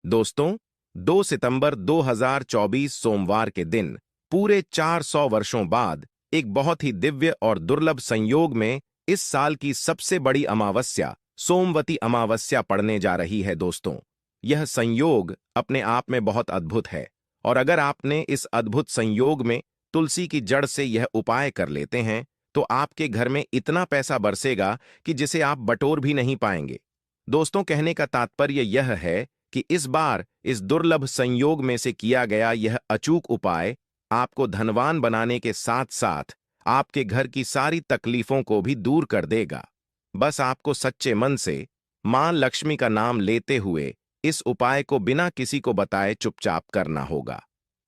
दोस्तों, 2 सितंबर 2024 सोमवार के दिन पूरे 400 वर्षों बाद एक बहुत ही दिव्य और दुर्लभ संयोग में इस साल की सबसे बड़ी अमावस्या सोमवती अमावस्या पड़ने जा रही है। दोस्तों, यह संयोग अपने आप में बहुत अद्भुत है और अगर आपने इस अद्भुत संयोग में तुलसी की जड़ से यह उपाय कर लेते हैं तो आपके घर में इतना पैसा बरसेगा कि जिसे आप बटोर भी नहीं पाएंगे। दोस्तों, कहने का तात्पर्य यह है कि इस बार इस दुर्लभ संयोग में से किया गया यह अचूक उपाय आपको धनवान बनाने के साथ साथ आपके घर की सारी तकलीफों को भी दूर कर देगा। बस आपको सच्चे मन से मां लक्ष्मी का नाम लेते हुए इस उपाय को बिना किसी को बताए चुपचाप करना होगा।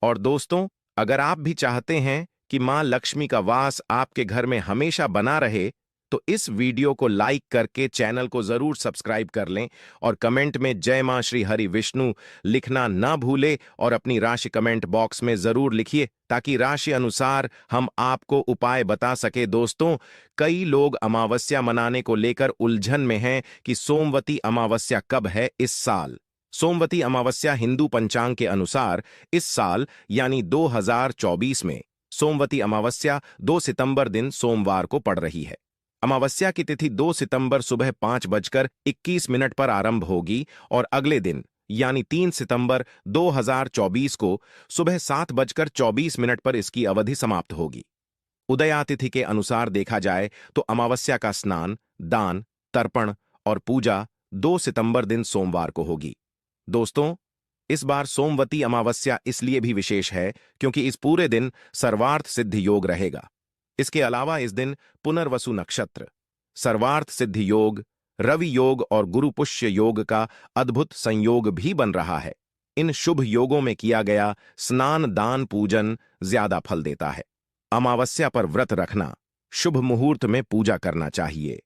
और दोस्तों, अगर आप भी चाहते हैं कि मां लक्ष्मी का वास आपके घर में हमेशा बना रहे तो इस वीडियो को लाइक करके चैनल को जरूर सब्सक्राइब कर लें और कमेंट में जय मां श्री हरि विष्णु लिखना ना भूले और अपनी राशि कमेंट बॉक्स में जरूर लिखिए ताकि राशि अनुसार हम आपको उपाय बता सके। दोस्तों, कई लोग अमावस्या मनाने को लेकर उलझन में हैं कि सोमवती अमावस्या कब है इस साल। सोमवती अमावस्या हिंदू पंचांग के अनुसार इस साल यानी 2024 में सोमवती अमावस्या 2 सितंबर दिन सोमवार को पड़ रही है। अमावस्या की तिथि 2 सितंबर सुबह 5:21 पर आरंभ होगी और अगले दिन यानी 3 सितंबर 2024 को सुबह 7:24 पर इसकी अवधि समाप्त होगी। उदयातिथि के अनुसार देखा जाए तो अमावस्या का स्नान, दान, तर्पण और पूजा 2 सितंबर दिन सोमवार को होगी। दोस्तों, इस बार सोमवती अमावस्या इसलिए भी विशेष है क्योंकि इस पूरे दिन सर्वार्थ सिद्धि योग रहेगा। इसके अलावा इस दिन पुनर्वसु नक्षत्र, सर्वार्थ सिद्धि योग, रवि योग और गुरु पुष्य योग का अद्भुत संयोग भी बन रहा है। इन शुभ योगों में किया गया स्नान, दान, पूजन ज्यादा फल देता है। अमावस्या पर व्रत रखना, शुभ मुहूर्त में पूजा करना चाहिए।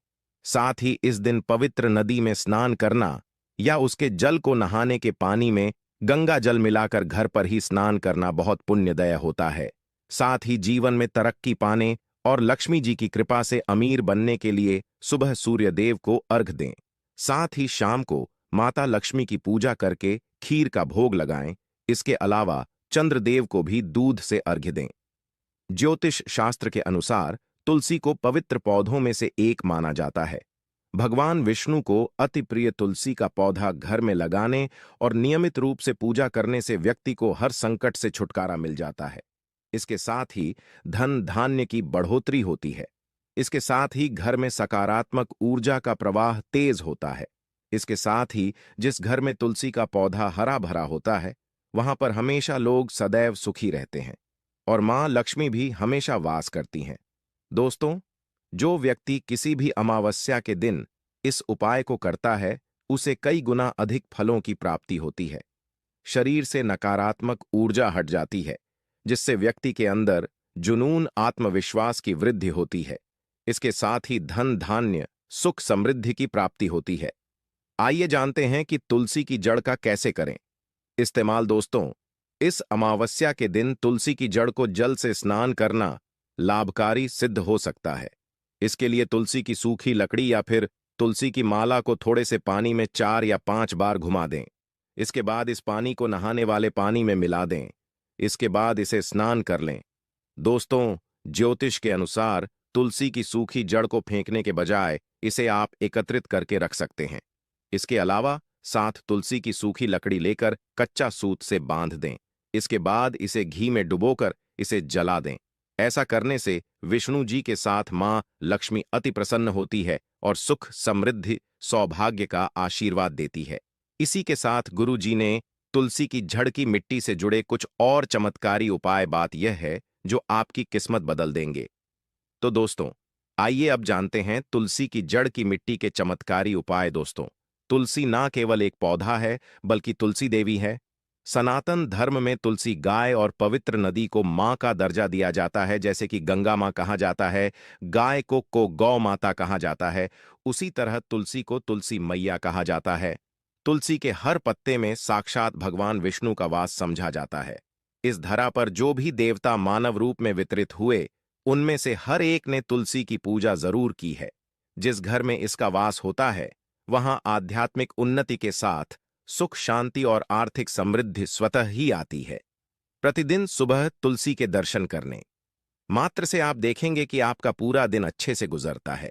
साथ ही इस दिन पवित्र नदी में स्नान करना या उसके जल को नहाने के पानी में गंगा जल मिलाकर घर पर ही स्नान करना बहुत पुण्यदय होता है। साथ ही जीवन में तरक्की पाने और लक्ष्मी जी की कृपा से अमीर बनने के लिए सुबह सूर्य देव को अर्घ दें। साथ ही शाम को माता लक्ष्मी की पूजा करके खीर का भोग लगाएं। इसके अलावा चंद्रदेव को भी दूध से अर्घ्य दें। ज्योतिष शास्त्र के अनुसार तुलसी को पवित्र पौधों में से एक माना जाता है। भगवान विष्णु को अति प्रिय तुलसी का पौधा घर में लगाने और नियमित रूप से पूजा करने से व्यक्ति को हर संकट से छुटकारा मिल जाता है। इसके साथ ही धन धान्य की बढ़ोतरी होती है। इसके साथ ही घर में सकारात्मक ऊर्जा का प्रवाह तेज होता है। इसके साथ ही जिस घर में तुलसी का पौधा हरा भरा होता है वहां पर हमेशा लोग सदैव सुखी रहते हैं और मां लक्ष्मी भी हमेशा वास करती हैं। दोस्तों, जो व्यक्ति किसी भी अमावस्या के दिन इस उपाय को करता है उसे कई गुना अधिक फलों की प्राप्ति होती है। शरीर से नकारात्मक ऊर्जा हट जाती है जिससे व्यक्ति के अंदर जुनून, आत्मविश्वास की वृद्धि होती है। इसके साथ ही धन धान्य, सुख, समृद्धि की प्राप्ति होती है। आइए जानते हैं कि तुलसी की जड़ का कैसे करें इस्तेमाल। दोस्तों, इस अमावस्या के दिन तुलसी की जड़ को जल से स्नान करना लाभकारी सिद्ध हो सकता है। इसके लिए तुलसी की सूखी लकड़ी या फिर तुलसी की माला को थोड़े से पानी में 4 या 5 बार घुमा दें। इसके बाद इस पानी को नहाने वाले पानी में मिला दें। इसके बाद इसे स्नान कर लें। दोस्तों, ज्योतिष के अनुसार तुलसी की सूखी जड़ को फेंकने के बजाय इसे आप एकत्रित करके रख सकते हैं। इसके अलावा साथ तुलसी की सूखी लकड़ी लेकर कच्चा सूत से बांध दें। इसके बाद इसे घी में डुबोकर इसे जला दें। ऐसा करने से विष्णु जी के साथ मां लक्ष्मी अति प्रसन्न होती है और सुख, समृद्धि, सौभाग्य का आशीर्वाद देती है। इसी के साथ गुरु जी ने तुलसी की जड़ की मिट्टी से जुड़े कुछ और चमत्कारी उपाय बात यह है जो आपकी किस्मत बदल देंगे। तो दोस्तों, आइए अब जानते हैं तुलसी की जड़ की मिट्टी के चमत्कारी उपाय। दोस्तों, तुलसी ना केवल एक पौधा है बल्कि तुलसी देवी है। सनातन धर्म में तुलसी गाय और पवित्र नदी को मां का दर्जा दिया जाता है। जैसे कि गंगा मां कहा जाता है, गाय को गौ माता कहा जाता है, उसी तरह तुलसी को तुलसी मैया कहा जाता है। तुलसी के हर पत्ते में साक्षात भगवान विष्णु का वास समझा जाता है। इस धरा पर जो भी देवता मानव रूप में वितरित हुए उनमें से हर एक ने तुलसी की पूजा जरूर की है। जिस घर में इसका वास होता है वहां आध्यात्मिक उन्नति के साथ सुख, शांति और आर्थिक समृद्धि स्वतः ही आती है। प्रतिदिन सुबह तुलसी के दर्शन करने मात्र से आप देखेंगे कि आपका पूरा दिन अच्छे से गुजरता है।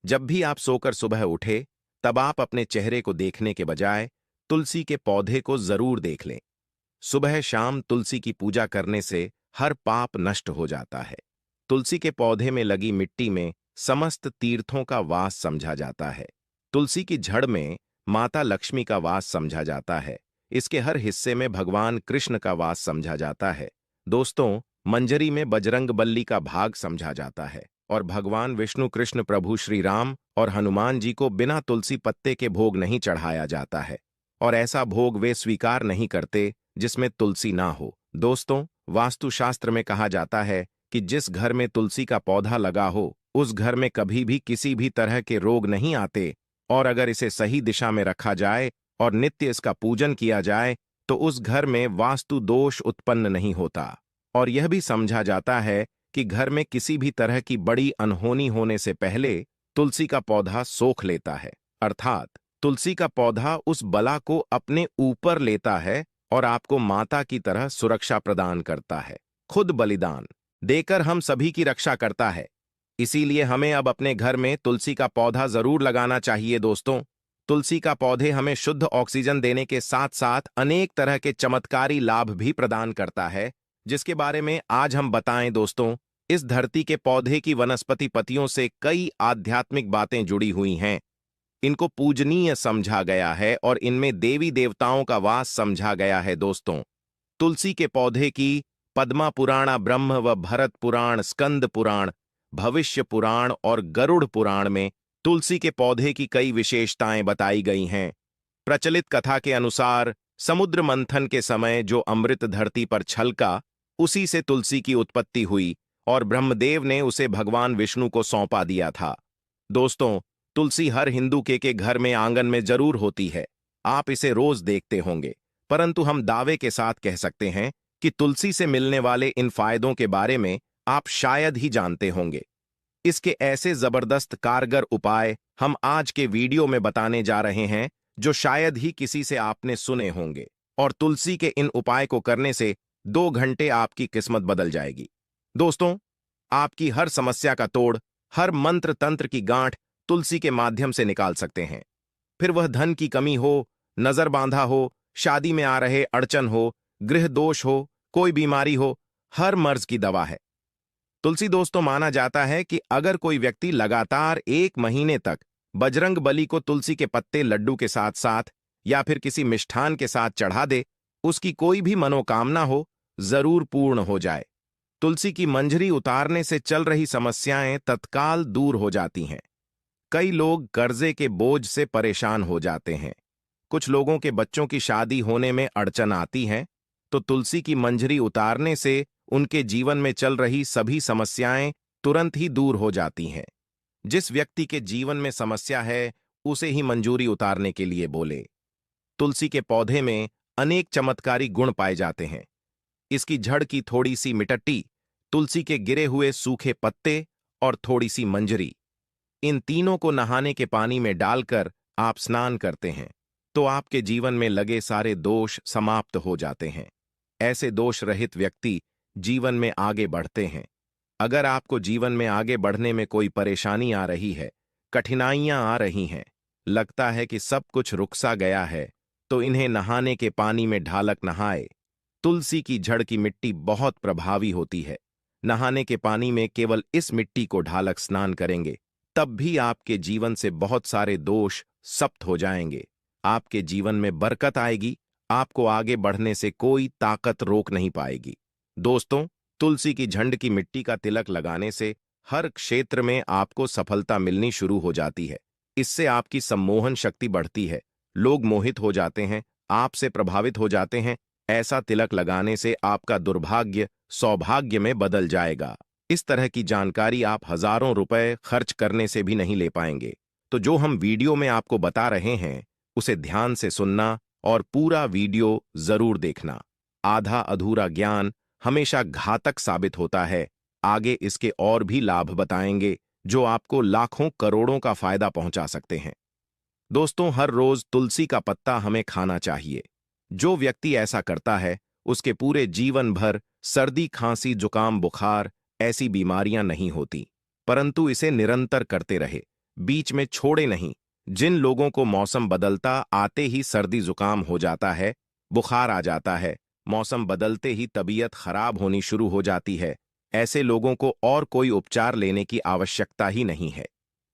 जब भी आप सोकर सुबह उठे, तब आप अपने चेहरे को देखने के बजाय तुलसी के पौधे को जरूर देख लें। सुबह शाम तुलसी की पूजा करने से हर पाप नष्ट हो जाता है। तुलसी के पौधे में लगी मिट्टी में समस्त तीर्थों का वास समझा जाता है। तुलसी की जड़ में माता लक्ष्मी का वास समझा जाता है। इसके हर हिस्से में भगवान कृष्ण का वास समझा जाता है। दोस्तों, मंजरी में बजरंग बल्ली का भाग समझा जाता है और भगवान विष्णु, कृष्ण प्रभु श्री राम और हनुमान जी को बिना तुलसी पत्ते के भोग नहीं चढ़ाया जाता है, और ऐसा भोग वे स्वीकार नहीं करते जिसमें तुलसी ना हो। दोस्तों, वास्तुशास्त्र में कहा जाता है कि जिस घर में तुलसी का पौधा लगा हो, उस घर में कभी भी किसी भी तरह के रोग नहीं आते, और अगर इसे सही दिशा में रखा जाए और नित्य इसका पूजन किया जाए तो उस घर में वास्तु दोष उत्पन्न नहीं होता। और यह भी समझा जाता है कि घर में किसी भी तरह की बड़ी अनहोनी होने से पहले तुलसी का पौधा सोख लेता है, अर्थात तुलसी का पौधा उस बला को अपने ऊपर लेता है और आपको माता की तरह सुरक्षा प्रदान करता है। खुद बलिदान देकर हम सभी की रक्षा करता है। इसीलिए हमें अब अपने घर में तुलसी का पौधा जरूर लगाना चाहिए। दोस्तों, तुलसी का पौधे हमें शुद्ध ऑक्सीजन देने के साथ साथ अनेक तरह के चमत्कारी लाभ भी प्रदान करता है, जिसके बारे में आज हम बताएं। दोस्तों, इस धरती के पौधे की वनस्पति पत्तियों से कई आध्यात्मिक बातें जुड़ी हुई हैं। इनको पूजनीय समझा गया है और इनमें देवी देवताओं का वास समझा गया है। दोस्तों, तुलसी के पौधे की पद्मा पुराण, ब्रह्म व भरत पुराण, स्कंद पुराण, भविष्य पुराण और गरुड़ पुराण में तुलसी के पौधे की कई विशेषताएं बताई गई हैं। प्रचलित कथा के अनुसार समुद्र मंथन के समय जो अमृत धरती पर छलका, उसी से तुलसी की उत्पत्ति हुई और ब्रह्मदेव ने उसे भगवान विष्णु को सौंपा दिया था। दोस्तों, तुलसी हर हिंदू के घर में आंगन में जरूर होती है। आप इसे रोज देखते होंगे, परंतु हम दावे के साथ कह सकते हैं कि तुलसी से मिलने वाले इन फायदों के बारे में आप शायद ही जानते होंगे। इसके ऐसे जबरदस्त कारगर उपाय हम आज के वीडियो में बताने जा रहे हैं जो शायद ही किसी से आपने सुने होंगे, और तुलसी के इन उपाय को करने से 2 घंटे आपकी किस्मत बदल जाएगी। दोस्तों, आपकी हर समस्या का तोड़, हर मंत्र तंत्र की गांठ तुलसी के माध्यम से निकाल सकते हैं। फिर वह धन की कमी हो, नजर बांधा हो, शादी में आ रहे अड़चन हो, गृह दोष हो, कोई बीमारी हो, हर मर्ज की दवा है तुलसी। दोस्तों, माना जाता है कि अगर कोई व्यक्ति लगातार 1 महीने तक बजरंग बली को तुलसी के पत्ते लड्डू के साथ साथ या फिर किसी मिष्ठान के साथ चढ़ा दे, उसकी कोई भी मनोकामना हो जरूर पूर्ण हो जाए। तुलसी की मंजरी उतारने से चल रही समस्याएं तत्काल दूर हो जाती हैं। कई लोग कर्जे के बोझ से परेशान हो जाते हैं। कुछ लोगों के बच्चों की शादी होने में अड़चन आती है, तो तुलसी की मंजरी उतारने से उनके जीवन में चल रही सभी समस्याएं तुरंत ही दूर हो जाती हैं। जिस व्यक्ति के जीवन में समस्या है, उसे ही मंजूरी उतारने के लिए बोले। तुलसी के पौधे में अनेक चमत्कारी गुण पाए जाते हैं। इसकी जड़ की थोड़ी सी मिट्टी, तुलसी के गिरे हुए सूखे पत्ते और थोड़ी सी मंजरी, इन तीनों को नहाने के पानी में डालकर आप स्नान करते हैं तो आपके जीवन में लगे सारे दोष समाप्त हो जाते हैं। ऐसे दोष रहित व्यक्ति जीवन में आगे बढ़ते हैं। अगर आपको जीवन में आगे बढ़ने में कोई परेशानी आ रही है, कठिनाइयां आ रही हैं, लगता है कि सब कुछ रुक सा गया है, तो इन्हें नहाने के पानी में ढालक नहाए। तुलसी की जड़ की मिट्टी बहुत प्रभावी होती है। नहाने के पानी में केवल इस मिट्टी को ढालक स्नान करेंगे, तब भी आपके जीवन से बहुत सारे दोष समाप्त हो जाएंगे। आपके जीवन में बरकत आएगी। आपको आगे बढ़ने से कोई ताकत रोक नहीं पाएगी। दोस्तों, तुलसी की झंड की मिट्टी का तिलक लगाने से हर क्षेत्र में आपको सफलता मिलनी शुरू हो जाती है। इससे आपकी सम्मोहन शक्ति बढ़ती है। लोग मोहित हो जाते हैं, आपसे प्रभावित हो जाते हैं। ऐसा तिलक लगाने से आपका दुर्भाग्य सौभाग्य में बदल जाएगा। इस तरह की जानकारी आप हजारों रुपए खर्च करने से भी नहीं ले पाएंगे। तो जो हम वीडियो में आपको बता रहे हैं, उसे ध्यान से सुनना और पूरा वीडियो जरूर देखना। आधा अधूरा ज्ञान हमेशा घातक साबित होता है। आगे इसके और भी लाभ बताएंगे जो आपको लाखों करोड़ों का फायदा पहुंचा सकते हैं। दोस्तों, हर रोज तुलसी का पत्ता हमें खाना चाहिए। जो व्यक्ति ऐसा करता है उसके पूरे जीवन भर सर्दी, खांसी, जुकाम, बुखार ऐसी बीमारियां नहीं होती। परंतु इसे निरंतर करते रहे, बीच में छोड़े नहीं। जिन लोगों को मौसम बदलता आते ही सर्दी जुकाम हो जाता है, बुखार आ जाता है, मौसम बदलते ही तबीयत खराब होनी शुरू हो जाती है, ऐसे लोगों को और कोई उपचार लेने की आवश्यकता ही नहीं है।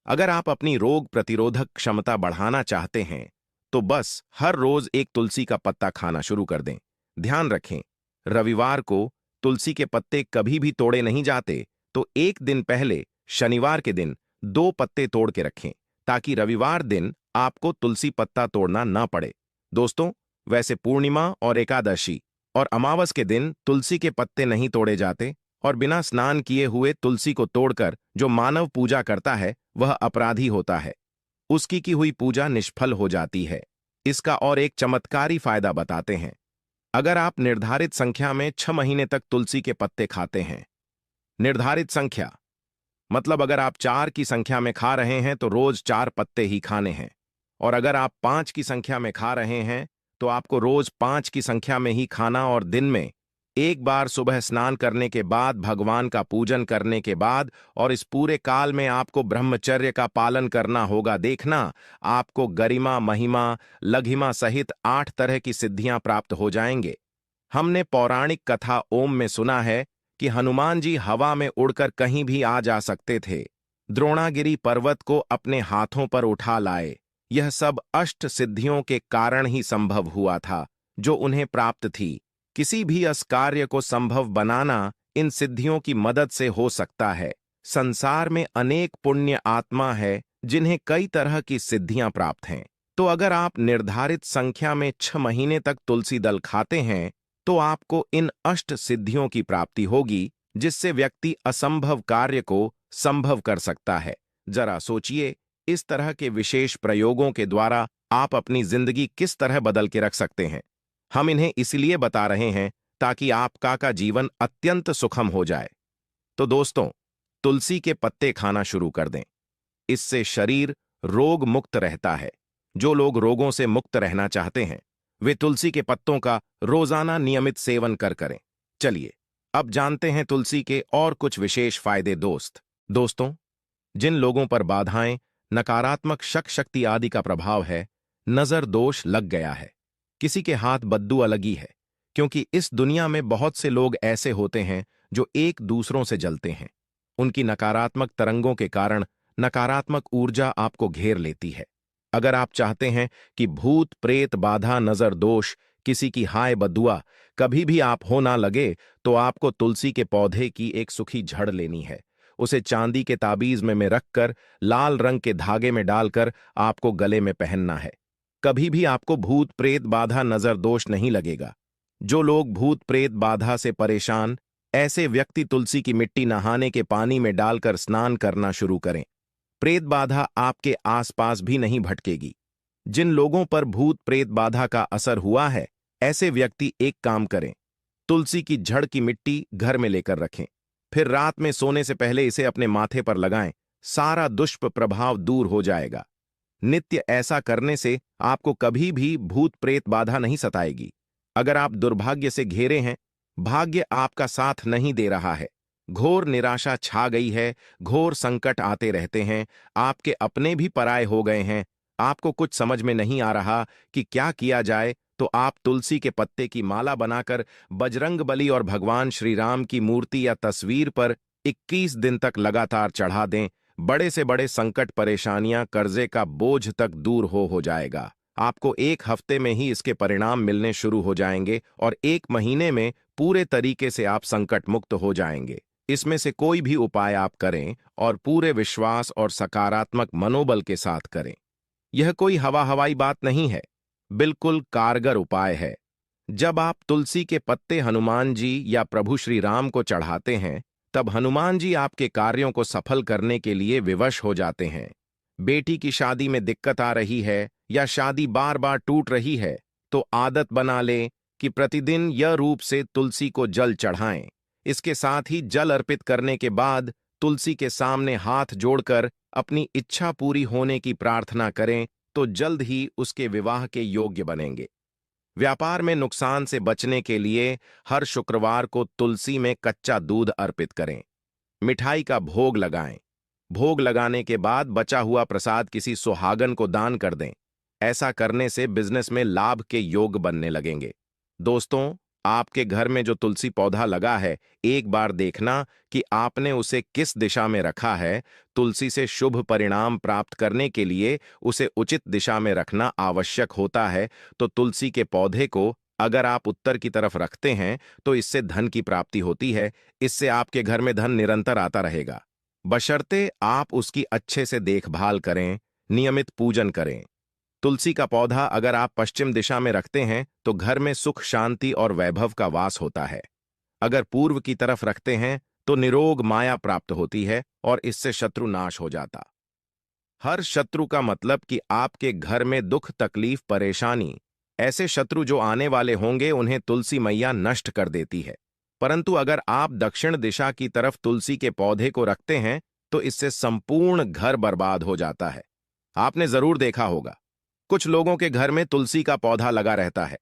अगर आप अपनी रोग प्रतिरोधक क्षमता बढ़ाना चाहते हैं तो बस हर रोज एक तुलसी का पत्ता खाना शुरू कर दें। ध्यान रखें, रविवार को तुलसी के पत्ते कभी भी तोड़े नहीं जाते, तो एक दिन पहले शनिवार के दिन 2 पत्ते तोड़ के रखें ताकि रविवार दिन आपको तुलसी पत्ता तोड़ना ना पड़े। दोस्तों, वैसे पूर्णिमा और एकादशी और अमावस के दिन तुलसी के पत्ते नहीं तोड़े जाते, और बिना स्नान किए हुए तुलसी को तोड़कर जो मानव पूजा करता है वह अपराधी होता है। उसकी की हुई पूजा निष्फल हो जाती है। इसका और एक चमत्कारी फायदा बताते हैं। अगर आप निर्धारित संख्या में 6 महीने तक तुलसी के पत्ते खाते हैं, निर्धारित संख्या मतलब अगर आप 4 की संख्या में खा रहे हैं तो रोज 4 पत्ते ही खाने हैं, और अगर आप 5 की संख्या में खा रहे हैं तो आपको रोज 5 की संख्या में ही खाना, और दिन में एक बार सुबह स्नान करने के बाद, भगवान का पूजन करने के बाद, और इस पूरे काल में आपको ब्रह्मचर्य का पालन करना होगा। देखना, आपको गरिमा, महिमा, लघिमा सहित 8 तरह की सिद्धियां प्राप्त हो जाएंगे। हमने पौराणिक कथा ओम में सुना है कि हनुमान जी हवा में उड़कर कहीं भी आ जा सकते थे, द्रोणागिरी पर्वत को अपने हाथों पर उठा लाए। यह सब अष्ट सिद्धियों के कारण ही संभव हुआ था जो उन्हें प्राप्त थी। किसी भी असकार्य को संभव बनाना इन सिद्धियों की मदद से हो सकता है। संसार में अनेक पुण्य आत्मा है जिन्हें कई तरह की सिद्धियां प्राप्त हैं। तो अगर आप निर्धारित संख्या में 6 महीने तक तुलसी दल खाते हैं तो आपको इन अष्ट सिद्धियों की प्राप्ति होगी, जिससे व्यक्ति असंभव कार्य को संभव कर सकता है। जरा सोचिए, इस तरह के विशेष प्रयोगों के द्वारा आप अपनी जिंदगी किस तरह बदल के रख सकते हैं। हम इन्हें इसलिए बता रहे हैं ताकि आपका का जीवन अत्यंत सुखम हो जाए। तो दोस्तों, तुलसी के पत्ते खाना शुरू कर दें। इससे शरीर रोग मुक्त रहता है। जो लोग रोगों से मुक्त रहना चाहते हैं वे तुलसी के पत्तों का रोजाना नियमित सेवन करें। चलिए अब जानते हैं तुलसी के और कुछ विशेष फायदे। दोस्तों, जिन लोगों पर बाधाएं, नकारात्मक शक्ति आदि का प्रभाव है, नजर दोष लग गया है, किसी के हाथ बद्दुआ लगी है, क्योंकि इस दुनिया में बहुत से लोग ऐसे होते हैं जो एक दूसरों से जलते हैं। उनकी नकारात्मक तरंगों के कारण नकारात्मक ऊर्जा आपको घेर लेती है। अगर आप चाहते हैं कि भूत, प्रेत, बाधा, नजर दोष, किसी की हाय बद्दुआ कभी भी आप हो ना लगे, तो आपको तुलसी के पौधे की एक सूखी जड़ लेनी है। उसे चांदी के ताबीज में रखकर लाल रंग के धागे में डालकर आपको गले में पहनना है। कभी भी आपको भूत, प्रेत, बाधा, नजर दोष नहीं लगेगा। जो लोग भूत, प्रेत, बाधा से परेशान, ऐसे व्यक्ति तुलसी की मिट्टी नहाने के पानी में डालकर स्नान करना शुरू करें। प्रेत बाधा आपके आसपास भी नहीं भटकेगी। जिन लोगों पर भूत प्रेत बाधा का असर हुआ है, ऐसे व्यक्ति एक काम करें, तुलसी की जड़ की मिट्टी घर में लेकर रखें, फिर रात में सोने से पहले इसे अपने माथे पर लगाएं। सारा दुष्प्रभाव दूर हो जाएगा। नित्य ऐसा करने से आपको कभी भी भूत प्रेत बाधा नहीं सताएगी। अगर आप दुर्भाग्य से घिरे हैं, भाग्य आपका साथ नहीं दे रहा है, घोर निराशा छा गई है, घोर संकट आते रहते हैं, आपके अपने भी पराये हो गए हैं, आपको कुछ समझ में नहीं आ रहा कि क्या किया जाए, तो आप तुलसी के पत्ते की माला बनाकर बजरंगबली और भगवान श्री राम की मूर्ति या तस्वीर पर 21 दिन तक लगातार चढ़ा दें। बड़े से बड़े संकट, परेशानियां, कर्जे का बोझ तक दूर हो जाएगा। आपको 1 हफ्ते में ही इसके परिणाम मिलने शुरू हो जाएंगे और 1 महीने में पूरे तरीके से आप संकट मुक्त हो जाएंगे। इसमें से कोई भी उपाय आप करें और पूरे विश्वास और सकारात्मक मनोबल के साथ करें। यह कोई हवाई बात नहीं है, बिल्कुल कारगर उपाय है। जब आप तुलसी के पत्ते हनुमान जी या प्रभु श्री राम को चढ़ाते हैं, तब हनुमान जी आपके कार्यों को सफल करने के लिए विवश हो जाते हैं। बेटी की शादी में दिक्कत आ रही है या शादी बार बार टूट रही है, तो आदत बना लें कि प्रतिदिन यह रूप से तुलसी को जल चढ़ाएं। इसके साथ ही जल अर्पित करने के बाद तुलसी के सामने हाथ जोड़कर अपनी इच्छा पूरी होने की प्रार्थना करें तो जल्द ही उसके विवाह के योग्य बनेंगे। व्यापार में नुकसान से बचने के लिए हर शुक्रवार को तुलसी में कच्चा दूध अर्पित करें। मिठाई का भोग लगाएं। भोग लगाने के बाद बचा हुआ प्रसाद किसी सुहागन को दान कर दें। ऐसा करने से बिजनेस में लाभ के योग बनने लगेंगे। दोस्तों, आपके घर में जो तुलसी पौधा लगा है, एक बार देखना कि आपने उसे किस दिशा में रखा है। तुलसी से शुभ परिणाम प्राप्त करने के लिए उसे उचित दिशा में रखना आवश्यक होता है। तो तुलसी के पौधे को अगर आप उत्तर की तरफ रखते हैं तो इससे धन की प्राप्ति होती है। इससे आपके घर में धन निरंतर आता रहेगा, बशर्ते आप उसकी अच्छे से देखभाल करें, नियमित पूजन करें। तुलसी का पौधा अगर आप पश्चिम दिशा में रखते हैं तो घर में सुख, शांति और वैभव का वास होता है। अगर पूर्व की तरफ रखते हैं तो निरोग माया प्राप्त होती है और इससे शत्रु नाश हो जाता। हर शत्रु का मतलब कि आपके घर में दुख, तकलीफ, परेशानी, ऐसे शत्रु जो आने वाले होंगे उन्हें तुलसी मैया नष्ट कर देती है। परंतु अगर आप दक्षिण दिशा की तरफ तुलसी के पौधे को रखते हैं तो इससे संपूर्ण घर बर्बाद हो जाता है। आपने जरूर देखा होगा, कुछ लोगों के घर में तुलसी का पौधा लगा रहता है,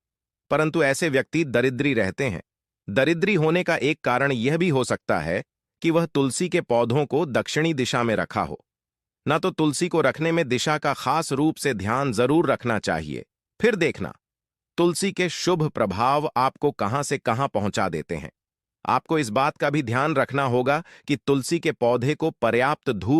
परंतु ऐसे व्यक्ति दरिद्री रहते हैं। दरिद्री होने का एक कारण यह भी हो सकता है कि वह तुलसी के पौधों को दक्षिणी दिशा में रखा हो। ना तो तुलसी को रखने में दिशा का खास रूप से ध्यान जरूर रखना चाहिए। फिर देखना, तुलसी के शुभ प्रभाव आपको कहां से कहां पहुंचा देते हैं। आपको इस बात का भी ध्यान रखना होगा कि तुलसी के पौधे को पर्याप्त धूप